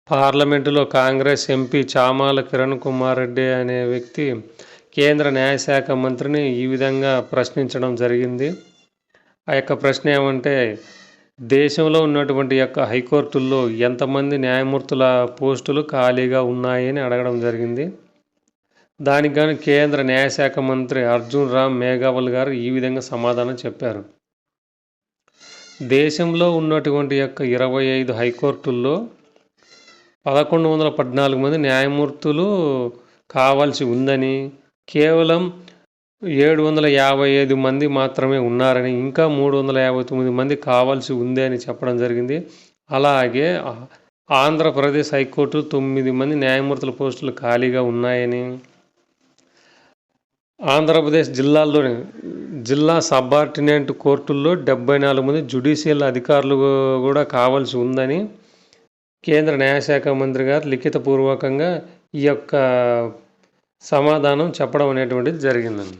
పార్లమెంటులో కాంగ్రెస్ ఎంపీ చామల కిరణ్ కుమార్ రెడ్డి అనే వ్యక్తి కేంద్ర న్యాయశాఖ మంత్రిని ఈ విధంగా ప్రశ్నించడం జరిగింది. ఆ యొక్క ప్రశ్న ఏమంటే, దేశంలో ఉన్నటువంటి యొక్క హైకోర్టుల్లో ఎంతమంది న్యాయమూర్తుల పోస్టులు ఖాళీగా ఉన్నాయని అడగడం జరిగింది. దానికి గాను కేంద్ర న్యాయశాఖ మంత్రి అర్జున్ రామ్ మేఘవాల్ గారు ఈ విధంగా సమాధానం చెప్పారు. దేశంలో ఉన్నటువంటి యొక్క 25 హైకోర్టుల్లో 1114 మంది న్యాయమూర్తులు కావాల్సి ఉందని, కేవలం 755 మంది మాత్రమే ఉన్నారని, ఇంకా 359 మంది కావాల్సి ఉంది అని చెప్పడం జరిగింది. అలాగే ఆంధ్రప్రదేశ్ హైకోర్టు 9 మంది న్యాయమూర్తుల పోస్టులు ఖాళీగా ఉన్నాయని, ఆంధ్రప్రదేశ్ జిల్లాల్లోని జిల్లా సబార్డినేట్ కోర్టుల్లో 74 మంది జ్యుడిషియల్ అధికారులు కూడా కావాల్సి ఉందని కేంద్ర న్యాయశాఖ మంత్రి గారు లిఖితపూర్వకంగా ఈ యొక్క సమాధానం చెప్పడం అనేటువంటిది జరిగిందండి.